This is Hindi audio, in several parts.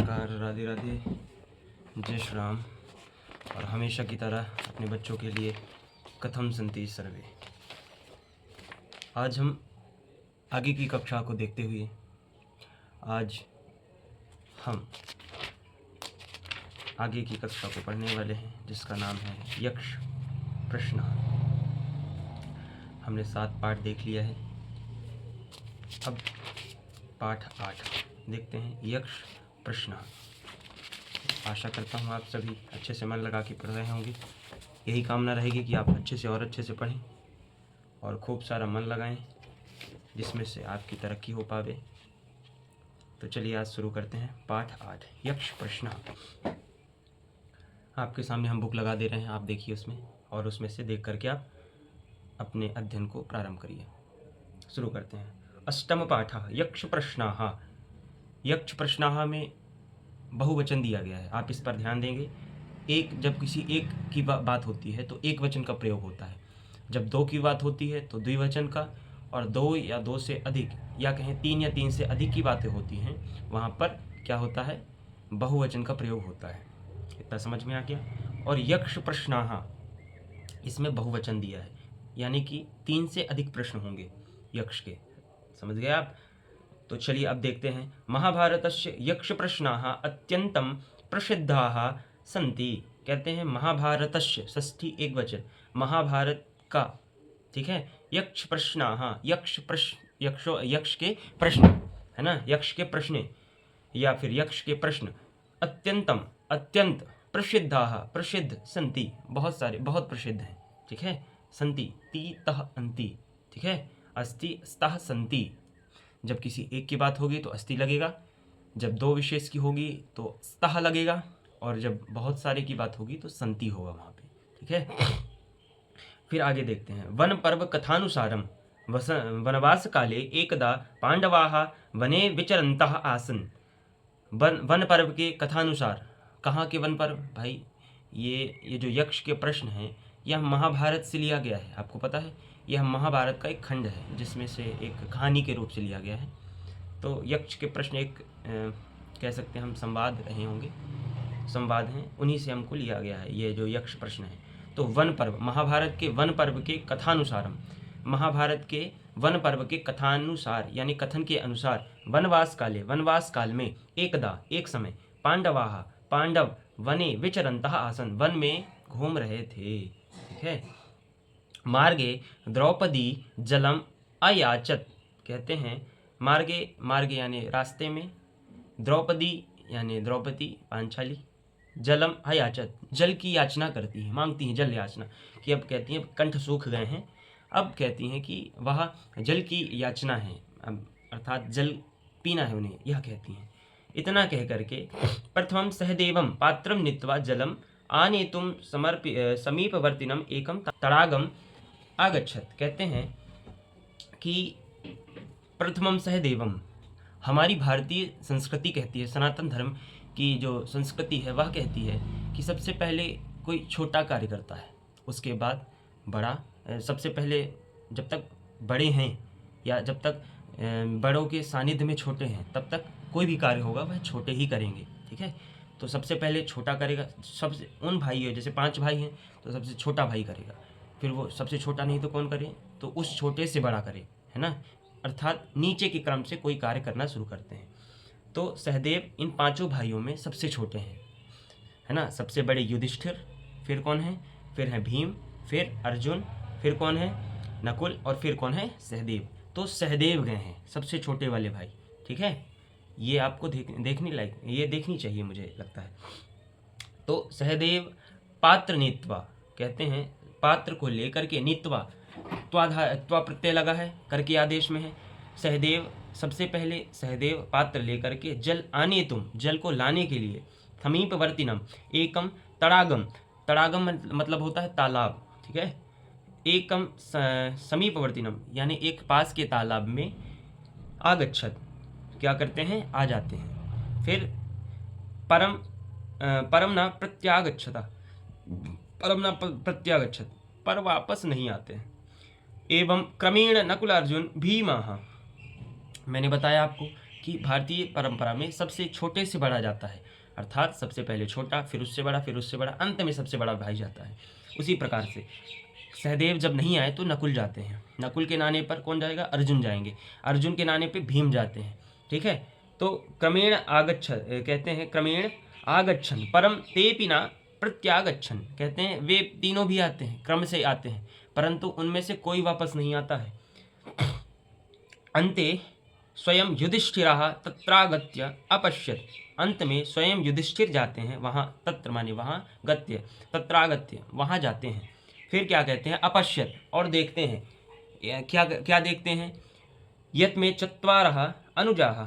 नमस्कार, राधे राधे, जय श्री राम। और हमेशा की तरह अपने बच्चों के लिए कथम सन्ति सर्वे। आज हम आगे की कक्षा को देखते हुए आज हम आगे की कक्षा को पढ़ने वाले हैं, जिसका नाम है यक्ष प्रश्न। हमने 7 पाठ देख लिया है। अब पाठ 8 देखते हैं, यक्ष प्रश्न। आशा करता हूँ आप सभी अच्छे से मन लगा के पढ़ रहे होंगे। यही कामना रहेगी कि आप अच्छे से और अच्छे से पढ़ें और खूब सारा मन लगाएं, जिसमें से आपकी तरक्की हो पावे। तो चलिए आज शुरू करते हैं पाठ 8, यक्ष प्रश्न। आपके सामने हम बुक लगा दे रहे हैं, आप देखिए उसमें, और उसमें से देख करके आप अपने अध्ययन को प्रारंभ करिए। शुरू करते हैं। अष्टम पाठ, यक्ष प्रश्नाः। यक्ष प्रश्नाः में बहुवचन दिया गया है, आप इस पर ध्यान देंगे। जब किसी एक की बात होती है तो एक वचन का प्रयोग होता है। जब 2 की बात होती है तो द्विवचन का, और 2 या 2 से अधिक, या कहें 3 या 3 से अधिक की बातें होती हैं, वहाँ पर क्या होता है, बहुवचन का प्रयोग होता है। इतना समझ में आ गया। और यक्ष प्रश्नाः, इसमें बहुवचन दिया है, यानी कि 3 से अधिक प्रश्न होंगे यक्ष के। समझ गए आप? तो चलिए अब देखते हैं। महाभारतस्य यक्ष प्रश्नाः अत्यंतम प्रसिद्धाः सन्ति। कहते हैं महाभारतस्य, षष्ठी एक वचन, महाभारत का, ठीक है। यक्ष प्रश्नाः, यक्ष के प्रश्न, है ना, यक्ष के प्रश्न या फिर यक्ष के प्रश्न। अत्यंतम, अत्यंत, प्रसिद्धाः, प्रसिद्ध, सन्ति, बहुत सारे, बहुत प्रसिद्ध हैं, ठीक है। सन्ति, ती तह अन्ति, ठीक है। अस्ति स्तः सन्ति। जब किसी एक की बात होगी तो अस्ति लगेगा, जब 2 विशेष की होगी तो स्तः लगेगा, और जब बहुत सारे की बात होगी तो सन्ति होगा वहाँ पे, ठीक है। फिर आगे देखते हैं। वन पर्व कथानुसारम वनवास काले एकदा पांडवाः वने विचरन्तः आसन्। वन पर्व के कथानुसार, कहाँ के वन पर्व भाई? ये जो यक्ष के प्रश्न हैं, यह महाभारत से लिया गया है। आपको पता है, यह महाभारत का एक खंड है, जिसमें से एक कहानी के रूप से लिया गया है। तो यक्ष के प्रश्न एक कह सकते हैं हम संवाद रहे होंगे, संवाद हैं, उन्हीं से हमको लिया गया है ये जो यक्ष प्रश्न है। तो वन पर्व, महाभारत के वन पर्व के कथानुसारम, महाभारत के वन पर्व के कथानुसार, यानी कथन के अनुसार, वनवास काले, वनवास काल में, एकदा, एक समय, पांडवाः, पांडव, वने विचरन्तः आसन्, वन में घूम रहे थे, ठीक है। मार्गे द्रौपदी जलम अयाचत। कहते हैं मार्गे, मार्गे यानी रास्ते में, द्रौपदी यानी द्रौपदी पांचाली, जलम अयाचत, जल की याचना करती हैं, मांगती हैं जल याचना, कि अब कहती हैं कंठ सूख गए हैं, अब कहती हैं कि वह जल की याचना है, अब अर्थात जल पीना है उन्हें, यह कहती हैं। इतना कह करके प्रथमं सहदेवं पात्रं नीत्वा जलम आनेतुं समीपवर्तिनम एकम तड़ागम आगच्छत। कहते हैं कि प्रथमम सहदेवम, हमारी भारतीय संस्कृति कहती है, सनातन धर्म की जो संस्कृति है वह कहती है कि सबसे पहले कोई छोटा कार्य करता है, उसके बाद बड़ा। सबसे पहले जब तक बड़े हैं, या जब तक बड़ों के सानिध्य में छोटे हैं, तब तक कोई भी कार्य होगा वह छोटे ही करेंगे, ठीक है। तो सबसे पहले छोटा करेगा, सबसे उन भाई है, जैसे 5 भाई हैं तो सबसे छोटा भाई करेगा, फिर वो सबसे छोटा नहीं तो कौन करे, तो उस छोटे से बड़ा करे, है ना, अर्थात नीचे के क्रम से कोई कार्य करना शुरू करते हैं। तो सहदेव इन 5 भाइयों में सबसे छोटे हैं, है ना। सबसे बड़े युधिष्ठिर, फिर कौन है, फिर है भीम, फिर अर्जुन, फिर कौन है, नकुल, और फिर कौन है, सहदेव। तो सहदेव गए हैं सबसे छोटे वाले भाई, ठीक है। ये आपको देखने लायक, ये देखनी चाहिए मुझे लगता है। तो सहदेव पात्र नीत्वा, कहते हैं पात्र को लेकर के, नीत्वा, त्वा प्रत्यय लगा है, करके आदेश में है। सहदेव, सबसे पहले सहदेव पात्र लेकर के, जल आने तुम, जल को लाने के लिए, समीपवर्तिनम एकम तड़ागम, तड़ागम मतलब होता है तालाब, ठीक है। एकम समीपवर्तिनम यानी एक पास के तालाब में, आगच्छत, क्या करते हैं, आ जाते हैं। फिर परम ना प्रत्यागच्छता, परम ना प्रत्यागच्छत, पर वापस नहीं आते हैं। एवं क्रमेण नकुल अर्जुन भीमाः, मैंने बताया आपको कि भारतीय परंपरा में सबसे छोटे से बड़ा जाता है, अर्थात सबसे पहले छोटा, फिर उससे बड़ा, फिर उससे बड़ा, अंत में सबसे बड़ा भाई जाता है। उसी प्रकार से सहदेव जब नहीं आए तो नकुल जाते हैं, नकुल के नाने पर कौन जाएगा? अर्जुन जाएंगे, अर्जुन के नाने पे भीम जाते हैं। ठीक है, तो क्रमेण कहते हैं क्रमेण आगच्छन परम तेपि न प्रत्यागच्छन, कहते हैं वे तीनों भी आते हैं, क्रम से आते हैं, परंतु उनमें से कोई वापस नहीं आता है। अंते स्वयं युधिष्ठिरः तत्रागत्य अपश्यत्, अंत में स्वयं युधिष्ठिर जाते हैं वहाँ, तत्र माने वहाँ, गत्य तत्रागत्य वहाँ जाते हैं, फिर क्या कहते हैं? अपश्यत्, और देखते हैं। क्या क्या देखते हैं? यत् में चत्वारः अनुजाः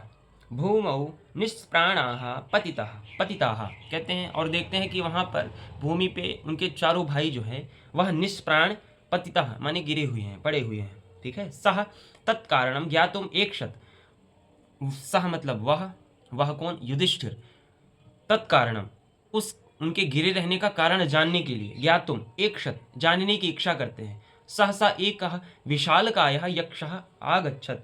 भूमौ निष्प्राणाः पतिताः, कहते हैं और देखते हैं कि वहाँ पर भूमि पे उनके चारों भाई जो हैं वह निष्प्राण पतिताः माने गिरे हुए हैं, पड़े हुए हैं। ठीक है, सह तत्कारणम ज्ञातुम एकशत, सह मतलब वह कौन? युधिष्ठिर, तत्कारणम उस उनके गिरे रहने का कारण जानने के लिए, ज्ञातुम एकशत जानने की इच्छा करते हैं, सहसा एक विशालकायः यक्षः आगच्छत्,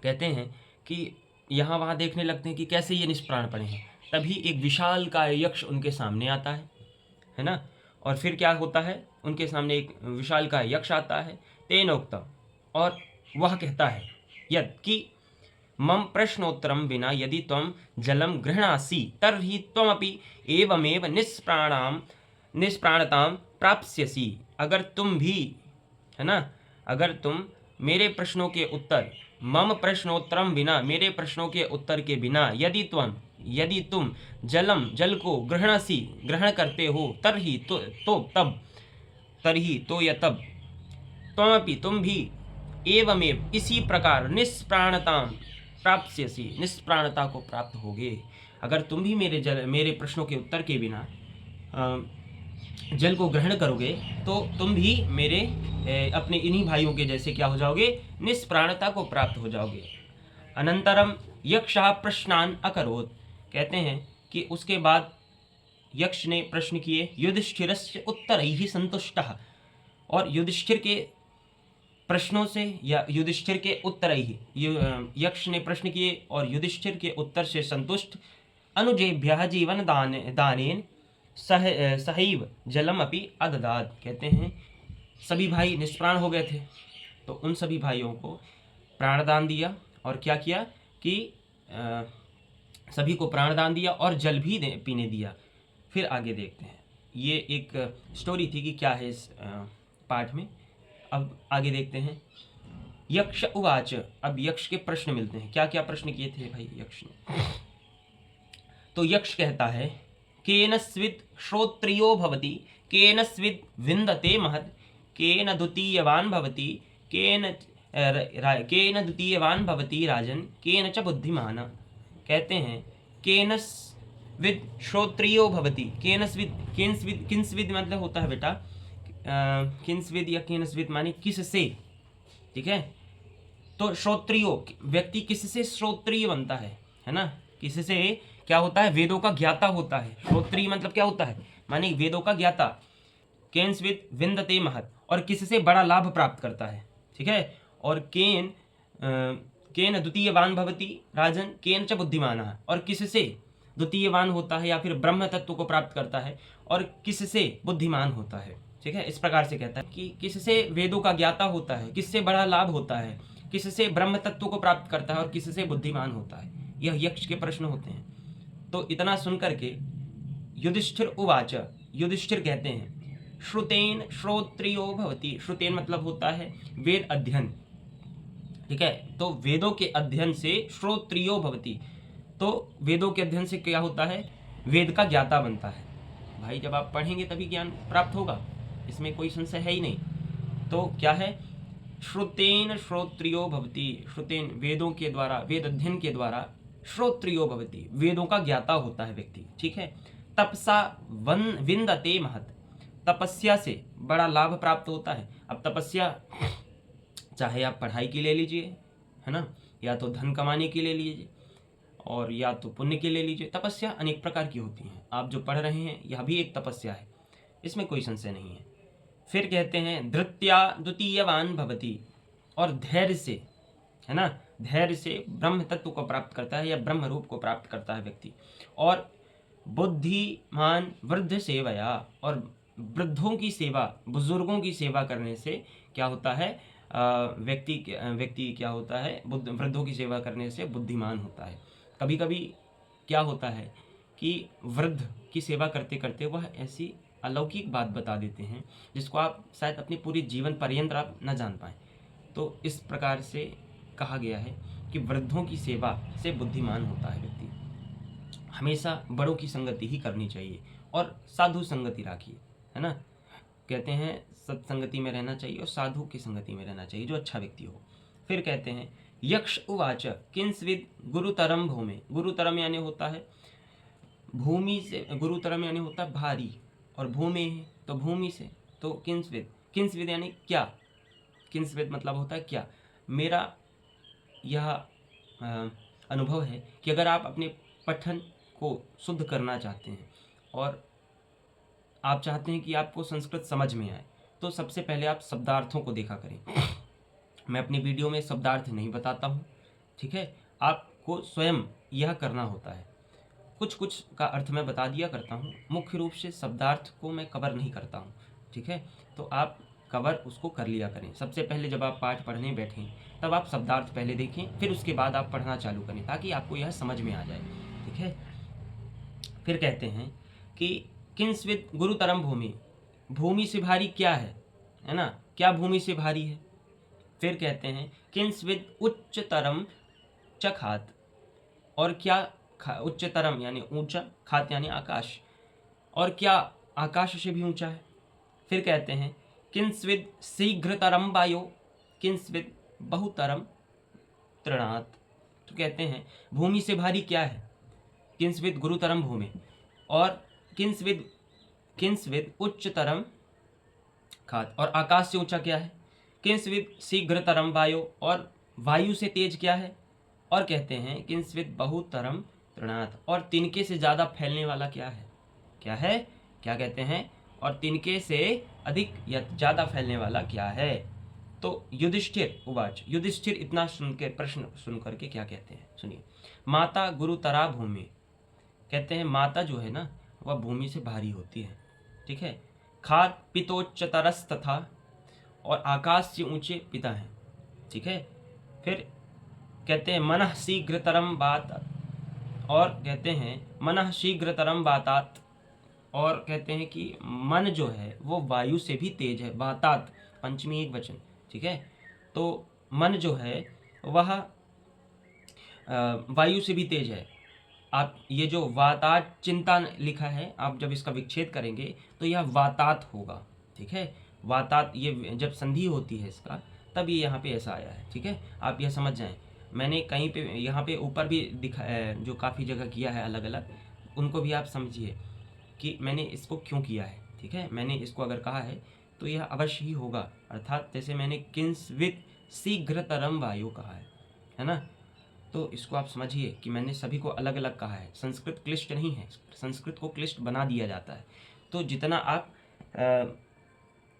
कहते हैं कि यहाँ वहाँ देखने लगते हैं कि कैसे ये निष्प्राण पड़े हैं, तभी एक विशालकाय यक्ष उनके सामने आता है ना। और फिर क्या होता है? उनके सामने एक विशालकाय यक्ष आता है, तेनोक्तम, और वह कहता है यद कि मम प्रश्नोत्तरम विना यदि त्वं जलम गृह्णासि तर्हि त्वमपि एवमेव निष्प्राणतां प्राप्स्यसि, अगर तुम भी, है ना, अगर तुम मेरे प्रश्नों के उत्तर, मम प्रश्नोत्तरम बिना, मेरे प्रश्नों के उत्तर के बिना, यदि तुम जल को ग्रहण करते हो, तर्हि तो या तब, त्वमपि तुम भी, एवमेव इसी प्रकार, निष्प्राणतां प्राप्स्यसि निष्प्राणता को प्राप्त होगे। अगर तुम भी मेरे प्रश्नों के उत्तर के बिना जल को ग्रहण करोगे तो तुम भी मेरे अपने इन्हीं भाइयों के जैसे क्या हो जाओगे? निष्प्राणता को प्राप्त हो जाओगे। अनंतरम यक्षः प्रश्नान अकरोत्, कहते हैं कि उसके बाद यक्ष ने प्रश्न किए, युधिष्ठिरस्य उत्तरैः संतुष्टः, और युधिष्ठिर के प्रश्नों से या युधिष्ठिर के उत्तर ही, यक्ष ने प्रश्न किए और युधिष्ठिर के उत्तर से संतुष्ट, अनुजेभ्यः जीवन दानेन सहैव जलम अपि अददात्, कहते हैं सभी भाई निष्प्राण हो गए थे तो उन सभी भाइयों को प्राणदान दिया, और क्या किया कि सभी को प्राणदान दिया और जल भी पीने दिया। फिर आगे देखते हैं, ये एक स्टोरी थी कि क्या है इस पाठ में। अब आगे देखते हैं। यक्ष उवाच, अब यक्ष के प्रश्न मिलते हैं, क्या क्या प्रश्न किए थे भाई यक्ष ने। तो यक्ष कहता है, केन स्विद् श्रोत्रियो भवति, केन स्विद् विन्दते महत्, केन द्वितीयवान् भवति, केन द्वितीयवान् भवति राजन, केन च बुद्धिमान, कहते हैं केन स्विद् श्रोत्रियो भवति, किन्स्विद् मतलब होता है बेटा किन्स्विद् या केनस्विद् माने किससे, ठीक है। तो श्रोत्रियो, व्यक्ति किससे श्रोत्रिय बनता है ना, किससे क्या होता है? वेदों का ज्ञाता होता है। श्रोत्रिय मतलब क्या होता है? माने वेदों का ज्ञाता। केनस्विद् विन्दते महत्, और किससे बड़ा लाभ प्राप्त करता है, ठीक है। और केन द्वितीयवान भवति राजन, केन च बुद्धिमानः, और किससे द्वितीयवान होता है या फिर ब्रह्म तत्व को प्राप्त करता है, और किससे बुद्धिमान होता है, ठीक है। इस प्रकार से कहता है कि किससे वेदों का ज्ञाता होता है, किससे बड़ा लाभ होता है, किससे ब्रह्म तत्व को प्राप्त करता है, और किससे बुद्धिमान होता है। यह यक्ष के प्रश्न होते हैं। तो इतना सुन करके युधिष्ठिर उवाच, युधिष्ठिर कहते हैं, श्रुतेन श्रोत्रियो भवति, श्रुतेन मतलब होता है वेद अध्ययन, ठीक है। तो वेदों के अध्ययन से श्रोत्रियो भवति, तो वेदों के अध्ययन से क्या होता है? वेद का ज्ञाता बनता है। भाई जब आप पढ़ेंगे तभी ज्ञान प्राप्त होगा, इसमें कोई संशय है ही नहीं। तो क्या है? श्रुतेन श्रोत्रियो भवति, श्रुतेन वेदों के द्वारा, वेद अध्ययन के द्वारा, श्रोत्रियो भवति वेदों का ज्ञाता होता है व्यक्ति, ठीक है। तपसा विन्दते महत्, तपस्या से बड़ा लाभ प्राप्त होता है। अब तपस्या चाहे आप पढ़ाई के लिए लीजिए, है ना, या तो धन कमाने के लिए लीजिए, और या तो पुण्य के लिए लीजिए। तपस्या अनेक प्रकार की होती हैं। आप जो पढ़ रहे हैं यह भी एक तपस्या है, इसमें कोई संशय नहीं है। फिर कहते हैं धृत्या द्वितीयवान भवति, और धैर्य से, है ना, धैर्य से ब्रह्म तत्व को प्राप्त करता है या ब्रह्म रूप को प्राप्त करता है व्यक्ति। और बुद्धिमान वृद्ध सेवया, और वृद्धों की सेवा, बुजुर्गों की सेवा करने से क्या होता है, व्यक्ति क्या होता है, वृद्धों की सेवा करने से बुद्धिमान होता है। कभी कभी क्या होता है कि वृद्ध की सेवा करते करते वह ऐसी अलौकिक बात बता देते हैं जिसको आप शायद अपने पूरे जीवन पर्यंत आप न जान पाएँ। तो इस प्रकार से कहा गया है कि वृद्धों की सेवा से बुद्धिमान होता है व्यक्ति। हमेशा बड़ों की संगति ही करनी चाहिए और साधु संगति राखिए, है ना। कहते हैं सत्संगति में रहना चाहिए और साधु की संगति में रहना चाहिए, जो अच्छा व्यक्ति हो। फिर कहते हैं यक्ष उवाच किंस्विद गुरुतरम भूमि। गुरुतरम यानी होता है भूमि से, गुरुतरम यानी होता है भारी, और भूमि है तो भूमि से, तो किंस्विद, किंस्विद यानी क्या, किंस्विद मतलब होता है क्या। मेरा यह अनुभव है कि अगर आप अपने पठन को शुद्ध करना चाहते हैं और आप चाहते हैं कि आपको संस्कृत समझ में आए, तो सबसे पहले आप शब्दार्थों को देखा करें। मैं अपनी वीडियो में शब्दार्थ नहीं बताता हूँ, ठीक है, आपको स्वयं यह करना होता है। कुछ कुछ का अर्थ मैं बता दिया करता हूँ, मुख्य रूप से शब्दार्थ को मैं कवर नहीं करता हूँ, ठीक है। तो आप कवर उसको कर लिया करें। सबसे पहले जब आप पाठ पढ़ने बैठें तब आप शब्दार्थ पहले देखें, फिर उसके बाद आप पढ़ना चालू करें ताकि आपको यह समझ में आ जाए, ठीक है। फिर कहते हैं कि किंस्विद गुरुतरम भूमि, भूमि से भारी क्या है ना, क्या भूमि से भारी है। फिर कहते हैं किंस्विद उच्चतरम च खात, और क्या उच्चतरम यानी ऊंचा, खात यानी आकाश, और क्या आकाश से भी ऊंचा है। फिर कहते हैं किंस्विद शीघ्रतरम वायो, किंस्विद बहुतरम तृणात्। तो कहते हैं भूमि से भारी क्या है, किंस्विद गुरुतरम भूमि, और किंस्विद उच्चतरम खात, और आकाश से ऊंचा क्या है, किंस्विद शीघ्रतरम वायु, और वायु से तेज क्या है। और कहते हैं किंस्विद बहुतरम तृणात्, और तिनके से ज़्यादा फैलने वाला क्या है, क्या है, क्या कहते हैं, और तिनके से अधिक या ज़्यादा फैलने वाला क्या है। तो युधिष्ठिर उवाच, युधिष्ठिर इतना सुन के, प्रश्न सुन करके क्या कहते हैं सुनिए। माता गुरुतरा भूमि, कहते हैं माता जो है ना वह भूमि से भारी होती है, ठीक है। खात पितोच्चतरस तथा, और आकाश से ऊंचे पिता हैं, ठीक है। फिर कहते हैं मनः शीघ्रतरम बात, और कहते हैं मनः शीघ्रतरम बातात, और कहते हैं कि मन जो है वो वायु से भी तेज है, बातात पंचमी एक वचन, ठीक है। तो मन जो है वह वायु से भी तेज है। आप ये जो वातात चिंता लिखा है, आप जब इसका विच्छेद करेंगे तो यह वातात होगा, ठीक है। वातात ये जब संधि होती है इसका, तब ये यहाँ पे ऐसा आया है, ठीक है। आप यह समझ जाएं। मैंने कहीं पे यहाँ पे ऊपर भी दिखा जो काफ़ी जगह किया है अलग अलग, उनको भी आप समझिए कि मैंने इसको क्यों किया है, ठीक है। मैंने इसको अगर कहा है तो यह अवश्य ही होगा, अर्थात जैसे मैंने किंस्विद शीघ्रतरम वायु कहा है ना। तो इसको आप समझिए कि मैंने सभी को अलग अलग कहा है। संस्कृत क्लिष्ट नहीं है, संस्कृत को क्लिष्ट बना दिया जाता है। तो जितना आप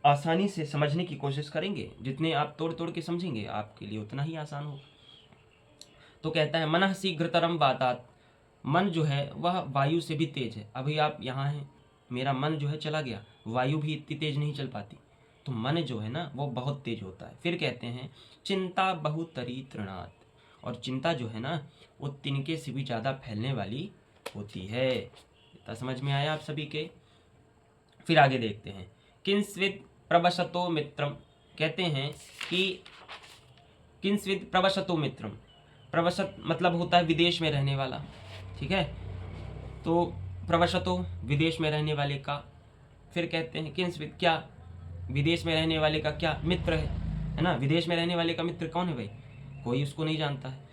आसानी से समझने की कोशिश करेंगे, जितने आप तोड़ तोड़ के समझेंगे, आपके लिए उतना ही आसान होगा। तो कहता है मनः शीघ्रतरम बातात, मन जो है वह वायु से भी तेज है। अभी आप यहाँ हैं, मेरा मन जो है चला गया, वायु भी इतनी तेज नहीं चल पाती, तो मन जो है ना वो बहुत तेज होता है। फिर कहते हैं चिंता बहुतरी तृणात्, और चिंता जो है ना वो तिनके से भी ज़्यादा फैलने वाली होती है। इतना समझ में आया आप सभी के। फिर आगे देखते हैं किंस्विद प्रवसतो मित्रम, कहते हैं कि किंस्विद प्रवसतो मित्रम, प्रवसत मतलब होता है विदेश में रहने वाला, ठीक है। तो प्रवसतो विदेश में रहने वाले का, फिर कहते हैं किंस्विद क्या, विदेश में रहने वाले का क्या मित्र है ना। विदेश में रहने वाले का मित्र कौन है भाई, कोई उसको नहीं जानता है।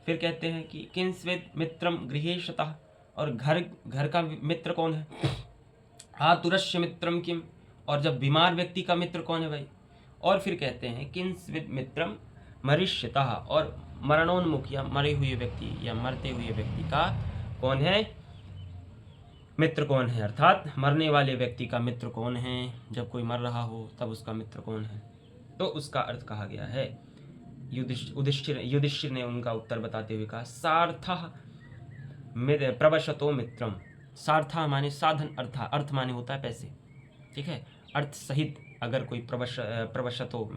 फिर कहते हैं कि किंस्विद मित्रम गृहेशतः, और घर का मित्र कौन है, आतुरस्य मित्रम किम, और जब बीमार व्यक्ति का मित्र कौन है भाई। और फिर कहते हैं किंस्विद मित्रम मरिष्यतः, और मरणोन्मुख या मरे हुए व्यक्ति या मरते हुए व्यक्ति का कौन है मित्र, कौन है, अर्थात मरने वाले व्यक्ति का मित्र कौन है। जब कोई मर रहा हो तब उसका मित्र कौन है, तो उसका अर्थ कहा गया है। युधिष्ठिर ने उनका उत्तर बताते हुए कहा, सार्थः प्रवशतो मित्रम। सार्था माने साधन, अर्थ माने होता है पैसे, ठीक है। अर्थ सहित अगर कोई प्रवशतो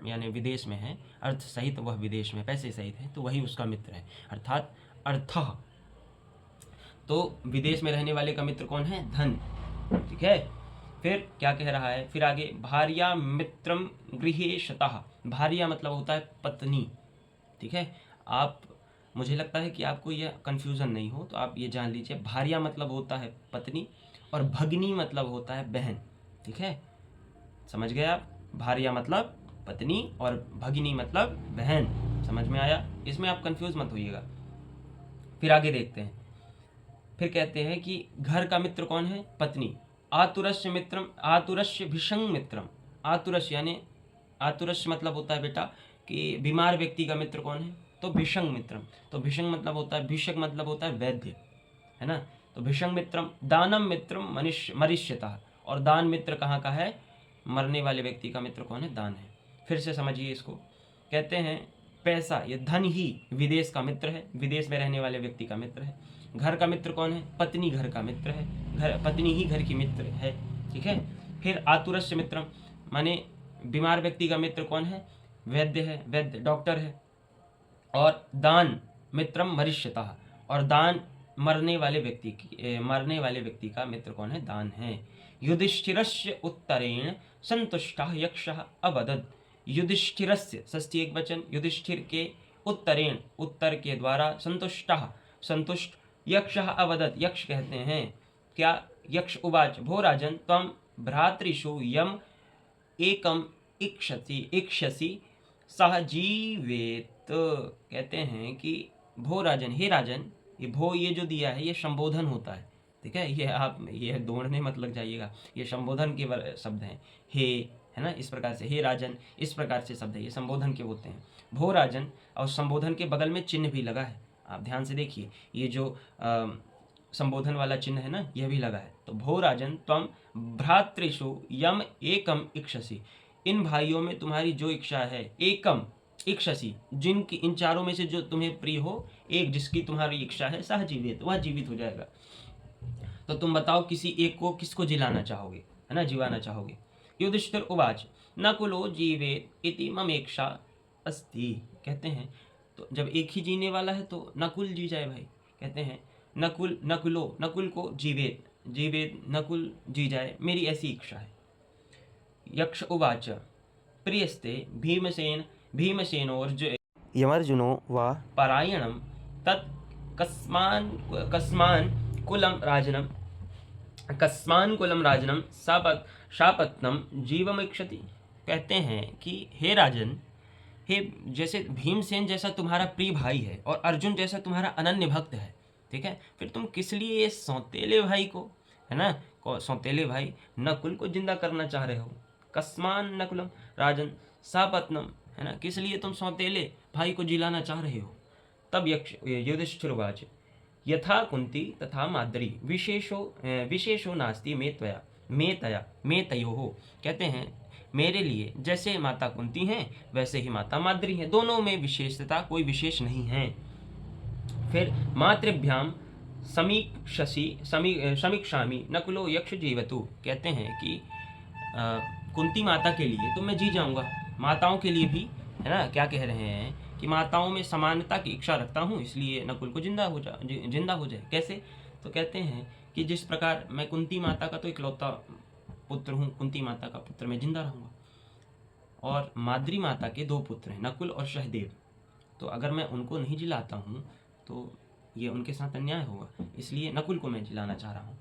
यानी विदेश में है, अर्थ सहित वह विदेश में पैसे सहित है, तो वही उसका मित्र है। अर्थात अर्थः, तो विदेश में रहने वाले का मित्र कौन है? धन, ठीक है। फिर क्या कह रहा है, फिर आगे, भार्या मित्रम गृहे शतः। भार्या मतलब होता है पत्नी, ठीक है। आप, मुझे लगता है कि आपको यह कन्फ्यूज़न नहीं हो, तो आप ये जान लीजिए, भार्या मतलब होता है पत्नी और भगिनी मतलब होता है बहन, ठीक है। समझ गए आप? भार्या मतलब पत्नी और भगिनी मतलब बहन, समझ में आया? इसमें आप कंफ्यूज मत होइएगा। फिर आगे देखते हैं, फिर कहते हैं कि घर का मित्र कौन है? पत्नी। आतुरस्य मित्रम, आतुरस्य भिषंग मित्रम। आतुरस्य यानी, आतुरस्य मतलब होता है बेटा कि बीमार व्यक्ति का मित्र कौन है? तो भिषंग मित्रम। तो भिषंग मतलब होता है, भिषक मतलब होता है वैद्य, है ना। तो भिषंग मित्रम दानम मित्रम मरिष्यतः। और दान मित्र कहाँ का है? मरने वाले व्यक्ति का मित्र कौन है? दान है। फिर से समझिए इसको, कहते हैं पैसा, ये धन ही विदेश का मित्र है, विदेश में रहने वाले व्यक्ति का मित्र है। घर का मित्र कौन है? पत्नी घर का मित्र है, पत्नी ही घर की मित्र है, ठीक है। फिर आतुरस्य मित्रम माने बीमार व्यक्ति का मित्र कौन है? वैद्य है, वैद्य डॉक्टर है। और दान मित्रम मरिष्यतः, और दान मरने वाले व्यक्ति का मित्र कौन है? दान है। युधिष्ठिरस्य उत्तरेण संतुष्टः यक्षः अवदत्। युधिष्ठिरस्य, षष्ठी एक वचन, युधिष्ठिर के उत्तरेण, उत्तर के द्वारा, संतुष्टः संतुष्ट, यक्षः अवदत् यक्ष कहते हैं क्या? यक्ष उवाच, भो राजन त्वं भ्रातृषु यम एकम इक्षसि सह जीवेत। कहते हैं कि भो राजन, हे राजन, ये भो ये जो दिया है ये संबोधन होता है, ठीक है। ये आप ये दौड़ने मत लग जाइएगा, ये संबोधन के शब्द हैं। हे, है ना, इस प्रकार से हे राजन, इस प्रकार से शब्द है, ये संबोधन के होते हैं। भो राजन, और संबोधन के बगल में चिन्ह भी लगा है, आप ध्यान से देखिए, ये जो संबोधन वाला चिन्ह है ना, यह भी लगा है। तो भो राजन त्वं भ्रातृषु यम एकम इक्षसि। इन भाइयों में तुम्हारी जो इच्छा है, एकम इक्षसि, जिनकी, इन चारों में से जो तुम्हें प्रिय हो, एक जिसकी तुम्हारी इच्छा है, सह जीवित, वह जीवित हो जाएगा। तो तुम बताओ किसी एक को किसको जिलाना चाहोगे, है ना, जीवाना चाहोगे। युधिष्ठिर उवाच नकुलो जीवेत इति ममेक्षा अस्ति। कहते हैं तो जब एक ही जीने वाला है तो नकुल जी जाए भाई। कहते हैं नकुल को जीवेत नकुल जी जाए, मेरी ऐसी इच्छा है। यक्ष उवाच प्रियस्ते भीमसेनोर्ज यमर्जुनो वा परायणम तत् कस्मान कुलम राजनम शापत्नम जीवमिक्षति। कहते हैं कि हे राजन, हे, जैसे भीमसेन जैसा तुम्हारा प्रिय भाई है और अर्जुन जैसा तुम्हारा अनन्य भक्त है, ठीक है, फिर तुम किस लिए ये सौतेले भाई को, है ना, सौतेले भाई नकुल को जिंदा करना चाह रहे हो? कस्मान नकुलम राजन सापत्नम, है ना, किस लिए तुम सौतेले भाई को जिलाना चाह रहे हो? तब युधिष्ठिरवाच यथा कुंती तथा माद्री विशेषो नास्ति मे तयोः। कहते हैं मेरे लिए जैसे माता कुंती हैं वैसे ही माता माद्री हैं, दोनों में विशेषता कोई विशेष नहीं है। फिर मातृभ्याम समीक्षामि नकुलो यक्ष जीवतु। कहते हैं कि कुंती माता के लिए तो मैं जी जाऊंगा, माताओं के लिए भी, है ना, क्या कह रहे हैं कि माताओं में समानता की इच्छा रखता हूँ, इसलिए नकुल को जिंदा हो जाए। कैसे? तो कहते हैं कि जिस प्रकार मैं कुंती माता का तो इकलौता पुत्र हूँ, कुंती माता का पुत्र, मैं जिंदा रहूँगा, और माद्री माता के दो पुत्र हैं, नकुल और सहदेव, तो अगर मैं उनको नहीं जिलाता हूँ तो ये उनके साथ अन्याय होगा, इसलिए नकुल को मैं जिलाना चाह रहा हूँ।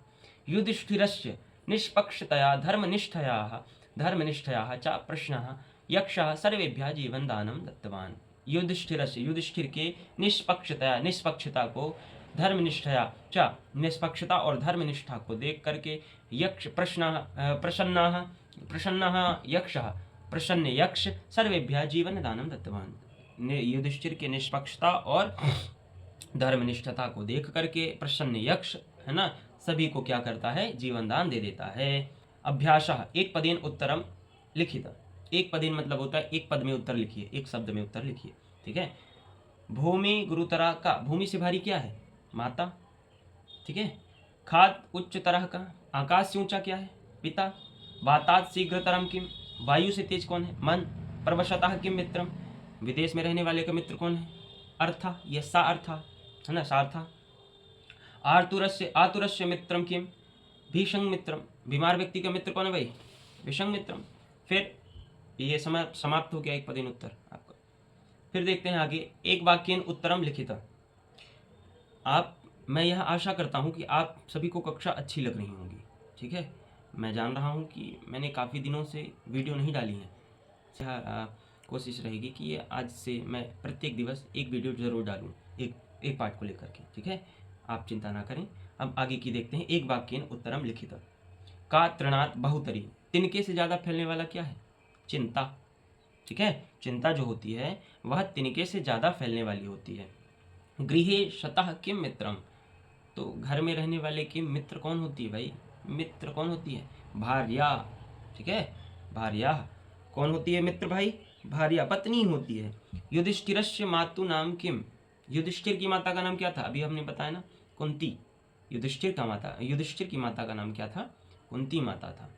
युधिष्ठिरस्य निष्पक्षतया धर्मनिष्ठया च प्रश्नः यक्षः सर्वेभ्यः जीवन दानम दत्तवान। युधिष्ठिर के निष्पक्षता को, धर्मनिष्ठया च, निष्पक्षता और धर्मनिष्ठा को देख करके यक्ष प्रसन्न यक्ष सर्वेभ्यः जीवन दानम दत्तवान। युधिष्ठिर के निष्पक्षता और धर्मनिष्ठता को देख करके प्रसन्न यक्ष, है ना, सभी को क्या करता है? जीवन दान दे देता है। अभ्यासः एक पदेन उत्तरम लिखित। एक पदेन मतलब होता है एक पद में उत्तर लिखिए, एक शब्द में उत्तर लिखिए। ठीक है। भूमि गुरुतरा का, भूमि से भारी क्या है? माता। ठीक है। खाद उच्च तरह का, आकाश से ऊंचा क्या है? पिता। वातात् शीघ्रतरम किम, वायु से तेज कौन है? मन। प्रवशतः किम मित्रम, विदेश में रहने वाले का मित्र कौन है? अर्था, यह सा अर्था है ना, सार्था। आतुरस्य आतुरस्य मित्रम किम, भीषण मित्रम, बीमार व्यक्ति का मित्र कौन है भाई? विषंग मित्रम। फिर ये समय समाप्त हो गया एक पदेन उत्तर आपका। फिर देखते हैं आगे, एक वाक्येन उत्तरम लिखित। आप, मैं यह आशा करता हूँ कि आप सभी को कक्षा अच्छी लग रही होंगी। ठीक है। मैं जान रहा हूँ कि मैंने काफ़ी दिनों से वीडियो नहीं डाली है। कोशिश रहेगी कि ये आज से मैं प्रत्येक दिवस एक वीडियो ज़रूर डालूँ, एक पार्ट को लेकर के। ठीक है, आप चिंता ना करें। अब आगे की देखते हैं। एक वाक्येन उत्तरम लिखित। का तृणात् बहुतरी, तिनके से ज़्यादा फैलने वाला क्या है? चिंता। ठीक है, चिंता जो होती है वह तिनके से ज़्यादा फैलने वाली होती है। गृहे शतः किम मित्रम, तो घर में रहने वाले की मित्र कौन होती है भाई? मित्र कौन होती है? भार्या। ठीक है, भार्या कौन होती है मित्र भाई? भार्या, पत्नी होती है। युधिष्ठिरस्य मातु नाम किम, युधिष्ठिर की माता का नाम क्या था? अभी हमने बताया ना, कुंती। युधिष्ठिर की माता का नाम क्या था? कुंती माता था।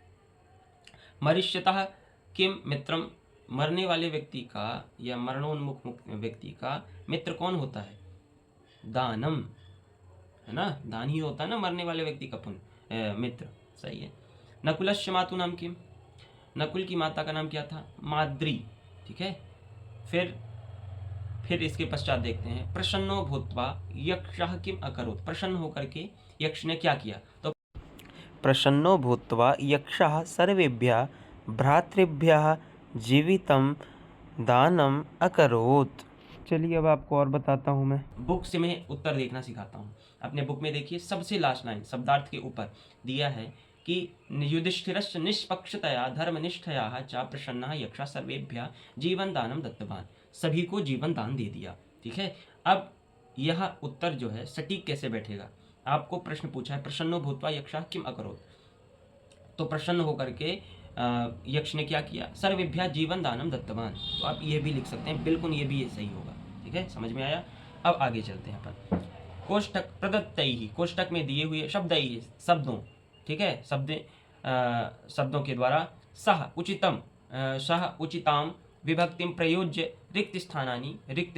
मरिष्यतः किम मित्रम, मरने वाले व्यक्ति का या मरणोन्मुख व्यक्ति का मित्र कौन होता है? दानम, है ना, दान ही होता है ना मरने वाले व्यक्ति का मित्र। सही है। नकुलस्य मातु नाम किम, नकुल की माता का नाम क्या था? माद्री। ठीक है। फिर इसके पश्चात देखते हैं, प्रसन्नो भूत्वा यक्षः किम अकरोत्, प्रसन्न होकर के यक्ष ने क्या किया? तो प्रसन्नो भूत्वा यक्षः सर्वेभ्यः भ्रातृभ्यः जीवितं दानम अकरोत्। चलिए अब आपको और बताता हूँ। मैं बुक से मैं उत्तर देखना सिखाता हूँ। अपने बुक में देखिए, सबसे लास्ट लाइन शब्दार्थ के ऊपर दिया है कि युधिष्ठिरस्य निष्पक्षतया धर्मनिष्ठया च प्रसन्नः यक्षः सर्वेभ्यः जीवन दानम दत्तवान, सभी को जीवन दान दे दिया। ठीक है। अब यह उत्तर जो है सटीक कैसे बैठेगा? आपको प्रश्न पूछा है, प्रसन्नो भूत्वा यक्षः किम अकरोत्, तो प्रसन्न होकर के यक्ष ने क्या किया? सर्वेभ्यः जीवन दानम दत्तवान। तो आप ये भी लिख सकते हैं, बिल्कुल ये भी सही होगा। ठीक है, समझ में आया? अब आगे चलते हैं अपन। कोष्टक प्रदत्तैहि, कोष्टक में दिए हुए शब्दैहि, शब्दों, ठीक है, शब्दों के द्वारा सह उचिताम विभक्तिम प्रयोज्य रिक्त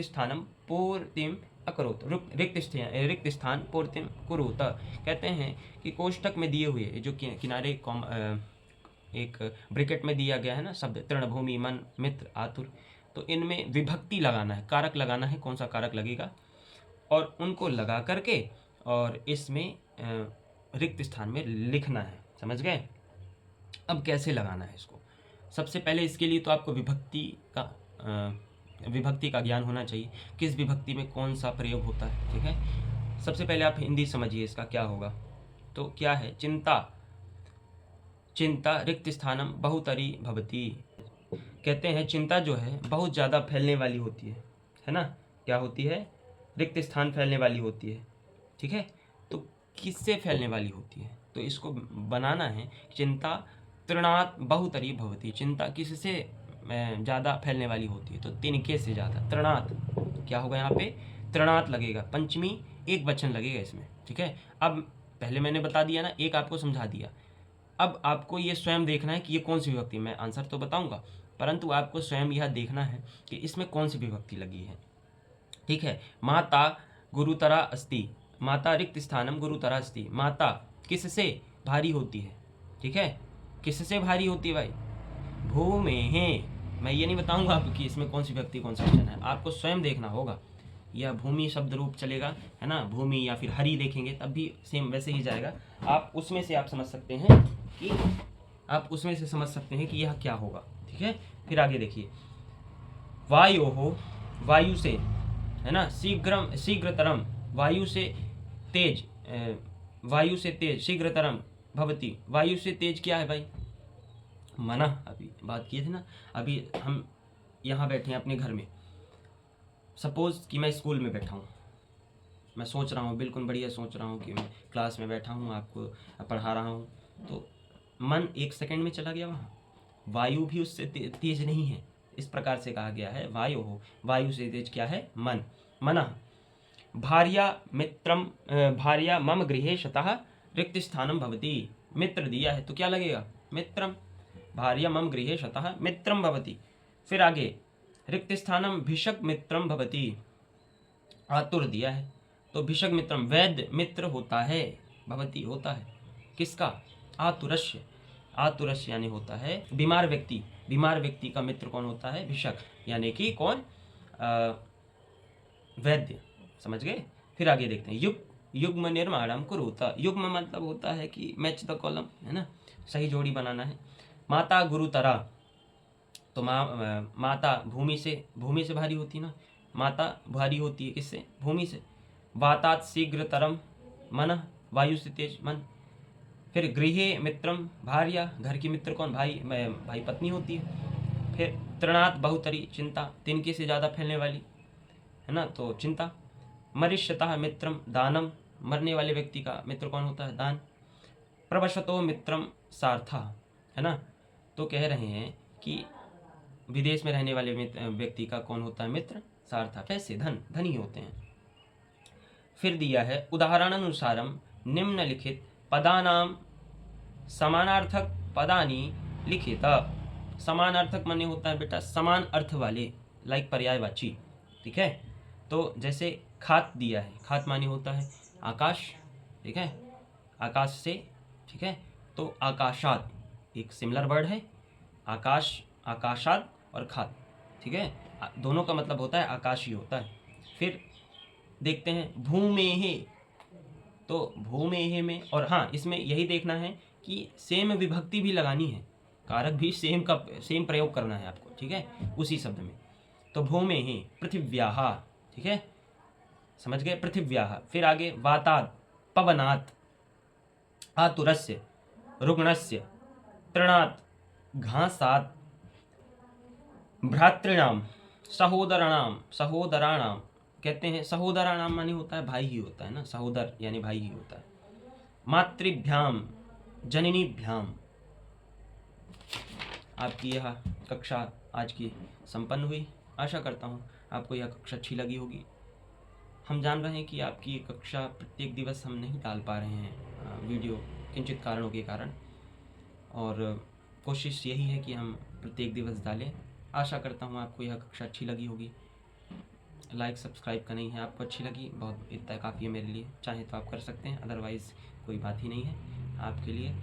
स्थानम पूर्तिम अकरोत्, रिक्त स्थान पूर्तिम कुरुत। कहते हैं कि कोष्टक में दिए हुए जो किनारे एक ब्रैकेट में दिया गया है ना शब्द, तृणभूमि, मन, मित्र, आतुर, तो इनमें विभक्ति लगाना है, कारक लगाना है। कौन सा कारक लगेगा? और उनको लगा करके और इसमें रिक्त स्थान में लिखना है। समझ गए? अब कैसे लगाना है इसको? सबसे पहले इसके लिए तो आपको विभक्ति का ज्ञान होना चाहिए, किस विभक्ति में कौन सा प्रयोग होता है। ठीक है, सबसे पहले आप हिंदी समझिए, इसका क्या होगा। तो क्या है? चिंता रिक्त स्थानम बहुतरी भवती। कहते हैं चिंता जो है बहुत ज़्यादा फैलने वाली होती है ना? क्या होती है? रिक्त स्थान फैलने वाली होती है। ठीक है, तो किससे फैलने वाली होती है? तो इसको बनाना है, चिंता तृणात् बहुतरी भवती, चिंता किससे ज़्यादा फैलने वाली होती है? तो तिनके से ज़्यादा। तृणात् क्या होगा यहाँ पे? तृणात् लगेगा, पंचमी एक वचन लगेगा इसमें। ठीक है, अब पहले मैंने बता दिया ना, एक आपको समझा दिया। अब आपको ये स्वयं देखना है कि ये कौन सी विभक्ति, मैं आंसर तो बताऊंगा परंतु आपको स्वयं यह देखना है कि इसमें कौन सी विभक्ति लगी है। ठीक है, माता गुरुतरा अस्ति, माता रिक्त स्थानम गुरुतरा अस्ति, माता किससे भारी होती है? ठीक है, किससे भारी होती है भाई? भूमेः। मैं ये नहीं बताऊंगा आपको कि इसमें कौन सी विभक्ति कौन सा वचन है, आपको स्वयं देखना होगा। यह भूमि शब्द रूप चलेगा, है ना, भूमि, या फिर हरि देखेंगे तब भी सेम वैसे ही जाएगा। आप उसमें से समझ सकते हैं कि यह क्या होगा। ठीक है, फिर आगे देखिए, वायोः, वायु से, है ना, शीघ्रतरम, वायु से तेज, शीघ्रतरम भवती, वायु से तेज क्या है भाई? मना। अभी बात किए थे ना, अभी हम यहाँ बैठे हैं अपने घर में, सपोज कि मैं स्कूल में बैठा हूँ, मैं सोच रहा हूँ, बिल्कुल बढ़िया सोच रहा हूँ कि मैं क्लास में बैठा हूँ, आपको पढ़ा रहा हूँ, तो मन एक सेकंड में चला गया वहाँ, वायु भी उससे तेज नहीं है। इस प्रकार से कहा गया है वायु हो, वायु से तेज क्या है? मन। मनः भार्या मम गृहे शतः रिक्त स्थानम भवति। मित्र दिया है तो क्या लगेगा? मित्रम। भार्या मम गृहे शतः मित्रम भवति। फिर आगे रिक्त स्थानम भिषक मित्रम भवति। आतुर दिया है तो भिषक मित्रम वैद्य मित्र होता है, भवति होता है। किसका? आतुरस्य। आतुरस्य यानी होता है बीमार व्यक्ति। बीमार व्यक्ति का मित्र कौन होता है? भिषक, यानी कि कौन? वैद्य। समझ गए? फिर आगे देखते हैं युग्म निर्माणम कुरुत। युग्म मतलब होता है कि मैच द कॉलम, है ना, सही जोड़ी बनाना है। माता गुरुतरा, तो माता भूमि से भारी होती है ना, माता भारी होती है किससे? भूमि से। वातात शीघ्रतरम मन, वायु से तेज मन। फिर गृहे मित्रम भार्या, घर की मित्र कौन? भाई पत्नी होती है। फिर तृणात बहुतरी, चिंता, तिनके से ज़्यादा फैलने वाली, है ना, तो चिंता। मरिष्यतः मित्रम दानम, मरने वाले व्यक्ति का मित्र कौन होता है? दान। प्रवशतो मित्रम सार्था, है ना, तो कह रहे हैं कि विदेश में रहने वाले व्यक्ति का कौन होता है मित्र? सार्था। कैसे? धनी होते हैं। फिर दिया है उदाहरणानुसारम निम्नलिखित पदानाम समानार्थक पदानी लिखित। समानार्थक माने होता है बेटा समान अर्थ वाले, लाइक पर्यायवाची। ठीक है, तो जैसे खात दिया है, खात माने होता है आकाश। ठीक है, आकाश से। ठीक है, तो आकाशात एक सिमिलर वर्ड है। आकाश, आकाशात और खात। ठीक है, दोनों का मतलब होता है आकाश ही होता है। फिर देखते हैं भूमेहे, तो भूमेहे में, और हाँ इसमें यही देखना है कि सेम विभक्ति भी लगानी है, कारक भी सेम प्रयोग करना है आपको। ठीक है, उसी शब्द में। तो भूमेहे पृथिव्याः। ठीक है, समझ गए? पृथिव्याः। फिर आगे वातात् पवनात्, आतुरस्य, रुग्णस्य, तृणात्, घासात्, भ्रातृणाम, सहोदराणाम कहते हैं। सहोदराणाम माने होता है भाई ही होता है ना, सहोदर यानी भाई ही होता है। मातृभ्याम, जननीभ्याम। आपकी यह कक्षा आज की संपन्न हुई। आशा करता हूँ आपको यह कक्षा अच्छी लगी होगी। हम जान रहे हैं कि आपकी ये कक्षा प्रत्येक दिवस हम नहीं डाल पा रहे हैं वीडियो, किंचित कारणों के कारण, और कोशिश यही है कि हम प्रत्येक दिवस डालें। आशा करता हूँ आपको यह कक्षा अच्छी लगी होगी। लाइक सब्सक्राइब का नहीं है, आपको अच्छी लगी, बहुत इतना काफ़ी है मेरे लिए। चाहे तो आप कर सकते हैं, अदरवाइज़ कोई बात ही नहीं है आपके लिए।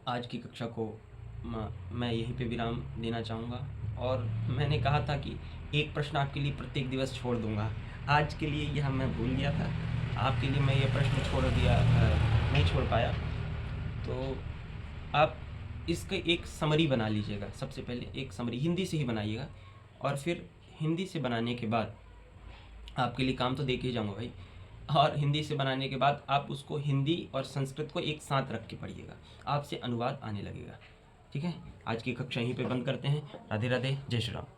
आज की कक्षा को मैं यहीं पे विराम देना चाहूँगा। और मैंने कहा था कि एक प्रश्न आपके लिए प्रत्येक दिवस छोड़ दूँगा, आज के लिए यह मैं भूल गया था। आपके लिए मैं ये प्रश्न छोड़ दिया, नहीं छोड़ पाया। तो आप इसका एक समरी बना लीजिएगा। सबसे पहले एक समरी हिंदी से ही बनाइएगा, और फिर हिंदी से बनाने के बाद आपके लिए काम तो दे के जाऊँगा भाई, और हिंदी से बनाने के बाद आप उसको हिंदी और संस्कृत को एक साथ रख के पढ़िएगा, आपसे अनुवाद आने लगेगा। ठीक है, आज की कक्षा यहीं पे बंद करते हैं। राधे राधे, जय श्री राम।